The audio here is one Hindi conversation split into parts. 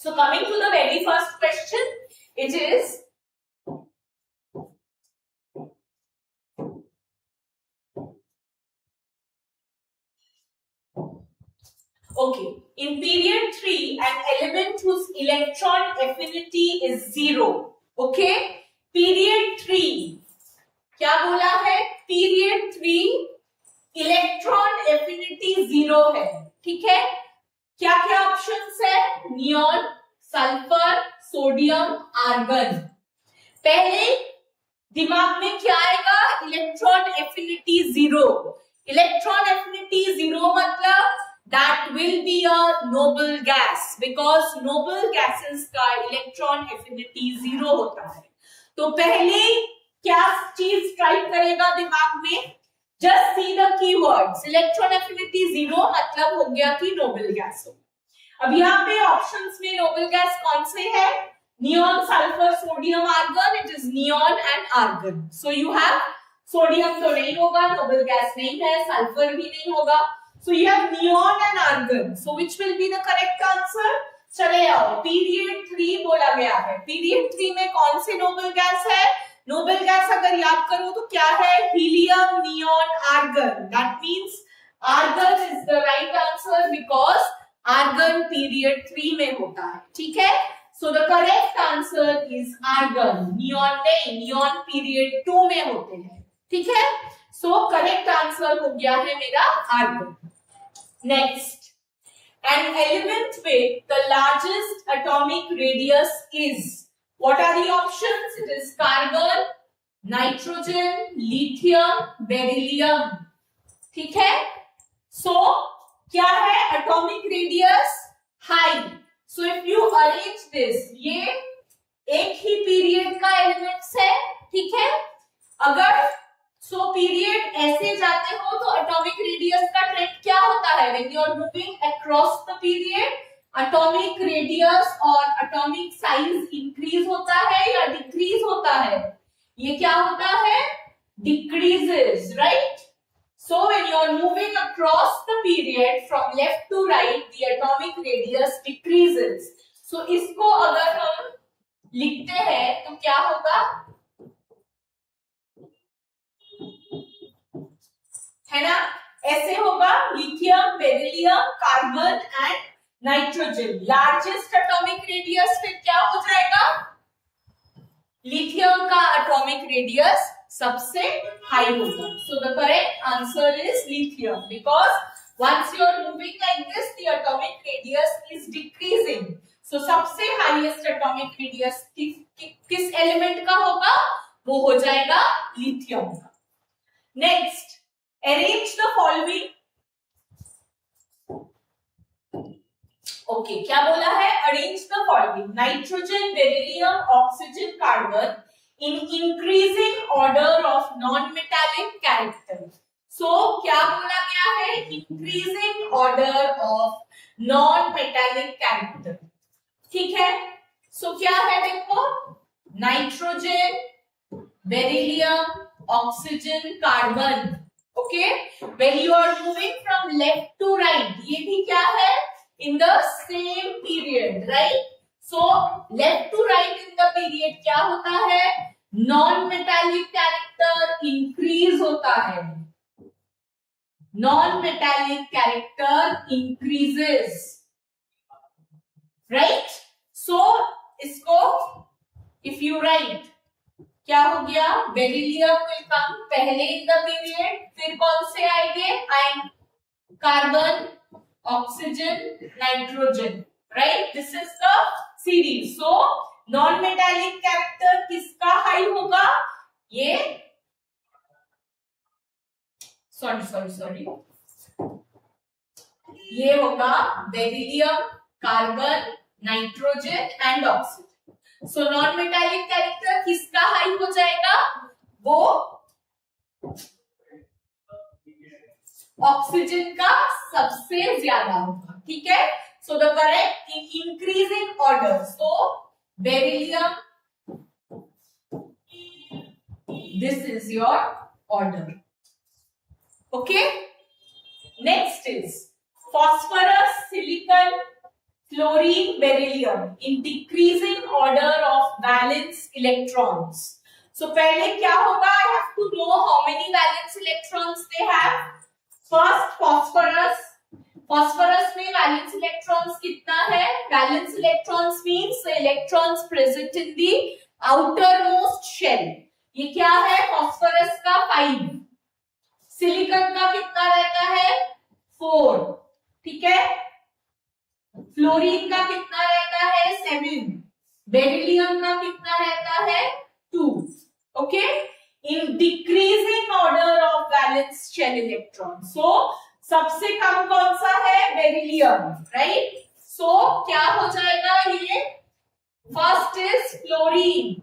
So coming to the very first question, it is okay. In period 3, an element whose electron affinity is 0. Okay. Period 3. क्या बोला है? Period 3 इलेक्ट्रॉन एफिनिटी 0 है. ठीक है. क्या क्या ऑप्शंस है? Neon, sulphur, sodium, argon. पहले दिमाग में क्या आएगा? Electron affinity 0. इलेक्ट्रॉन एफिनिटी 0 मतलब that will be a noble gas because noble gases का इलेक्ट्रॉन एफिनिटी 0 होता है. तो पहले क्या चीज टाइप करेगा दिमाग में? Just see the keywords. Electron affinity 0 मतलब हो गया कि नोबल गैस हो. अब यहाँ पे ऑप्शंस में नोबल गैस कौन से है? Neon, sulphur, sodium, argon. It is neon and argon. So you have sodium तो नहीं होगा, नोबल गैस नहीं है, सल्फर भी नहीं होगा. So you have neon and argon. So which will be the correct answer? चले आओ. पीरियड 3 बोला गया है. पीरियड 3 में कौन से नोबल गैस है? नोबल गैस अगर याद करो तो क्या है? Helium, neon, argon. That means argon is the right answer because argon period 3 में होता है. ठीक है. So the correct answer is argon. Neon नहीं, नियॉन पीरियड 2 में होते हैं. ठीक है. सो करेक्ट आंसर हो गया है मेरा argon. Next, an element with the largest atomic radius is. What are the options? It is carbon, nitrogen, lithium, beryllium. ठीक है. So क्या है? atomic radius high. So if you arrange this, ये एक ही पीरियड का एलिमेंट्स है. ठीक है. अगर पीरियड ऐसे जाते हो तो एटॉमिक रेडियस का ट्रेंड क्या होता है? When you are moving across the period, atomic radius और एटॉमिक साइज इंक्रीज होता है या डिक्रीज होता है? ये क्या होता है? Decreases, right? So when you are moving across the period from left to right, the atomic radius decreases. So इसको अगर हम लिखते हैं तो क्या होगा? है ना? ऐसे होगा. Lithium, beryllium, carbon and nitrogen. Largest atomic radius फिर क्या हो जाएगा? लिथियम का एटॉमिक रेडियस सबसे हाई होगा. So the correct answer is lithium because once you are moving like this the atomic radius is decreasing. So सबसे हाईएस्ट एटॉमिक रेडियस किस एलिमेंट का होगा? वो हो जाएगा लिथियम का. Next, arrange the following. Okay, क्या बोला है? Arrange the following. Nitrogen, beryllium, oxygen, carbon in increasing order of non metallic character. So क्या बोला गया है? Increasing order of non metallic character. ठीक है. सो क्या है? देखो, nitrogen, beryllium, oxygen, carbon. Okay, when you are moving from left to right, ये भी क्या है? In the same period, right? So left to right in the period क्या होता है? Non-metallic character increase होता है. Non-metallic character increases, right? So इसको if you write क्या हो गया? बेरिलियम विल कम पहले इन द पीरियड. फिर कौन से आएंगे? Carbon, oxygen, nitrogen, right? This is the series. So non metallic character किसका हाई होगा? ये सॉरी ये होगा beryllium, carbon, nitrogen and oxygen. So non metallic character किसका हाई हो जाएगा? वो ऑक्सीजन का सबसे ज्यादा होगा. ठीक है. So the correct in increasing order. So beryllium, this is your order. Okay. Next is phosphorus, silicon, fluorine, beryllium in decreasing order of valence electrons. So पहले क्या होगा? I have to know how many valence electrons they have. First phosphorus. Phosphorus में valence electrons कितना है? Valence electrons means the electrons present in the outermost shell. ये क्या है? phosphorus का 5. सिलिकॉन का कितना रहता है? 4. ठीक है. फ्लोरीन का कितना रहता है? 7. बेरिलियम का कितना रहता है? 2. Okay. In decreasing order of valence shell electron. So सबसे कम कौन सा है? Beryllium, right. सो क्या हो जाएगा ये? फर्स्ट इज फ्लोरीन,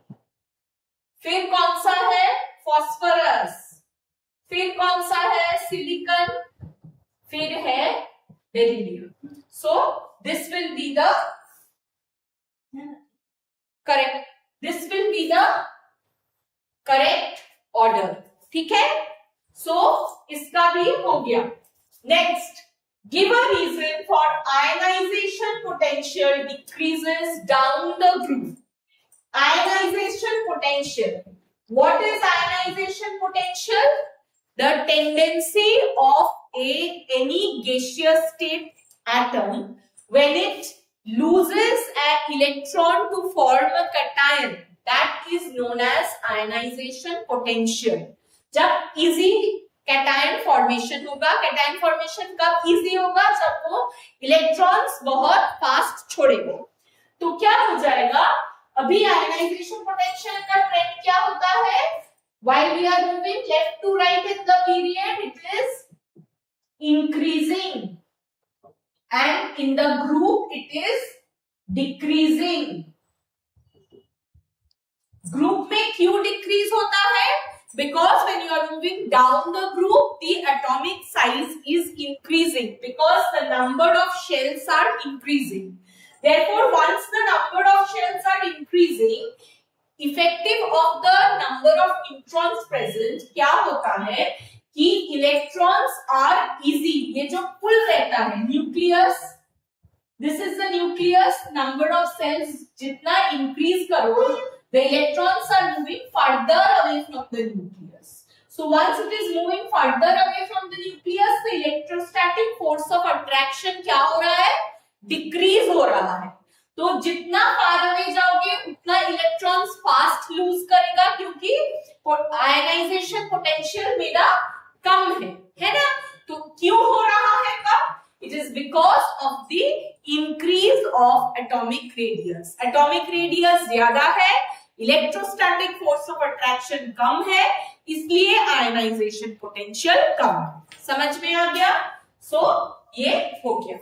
फिर कौन सा है? फॉस्फोरस, फिर कौन सा है? सिलिकॉन, फिर है beryllium. So this will be the correct, this will be the correct order. ठीक है. so इसका भी हो गया. next, give a reason for ionization potential decreases down the groove. Ionization potential. What is ionization potential? The tendency of any gaseous state atom when it loses an electron to form a cation, that is known as ionization potential. जब easy cation formation होगा, cation formation कब easy होगा? जब वो electrons बहुत fast छोड़ेगा. तो क्या हो जाएगा? अभी ionization potential का ट्रेंड क्या होता है? While we are moving left to right in the period, it is increasing. And in the group it is decreasing. Group में क्यों decrease होता है? Because when you are moving down the group, the atomic size is increasing because the number of shells are increasing. Therefore, once the number of shells are increasing, effective of the number of neutrons present, क्या होता है कि इलेक्ट्रॉन्स आर इजी. ये जो पुल रहता है nucleus, this is the nucleus. Number of shells जितना इंक्रीज करो, the electrons are moving further away from the nucleus. So once it is moving further away from the nucleus, the electrostatic force of attraction क्या हो रहा है? डिक्रीज हो रहा है. तो जितना फार अवे जाओगे उतना इलेक्ट्रॉन्स फास्ट लूज करेगा, क्योंकि आयनाइजेशन पोटेंशियल मेरा कम है ना. तो क्यों हो रहा है कब? It is because of the increase of atomic radius. Atomic radius ज्यादा है, इलेक्ट्रोस्टैटिक फोर्स ऑफ अट्रैक्शन कम है, इसलिए आयनाइजेशन पोटेंशियल कम. समझ में आ गया? सो ये हो गया.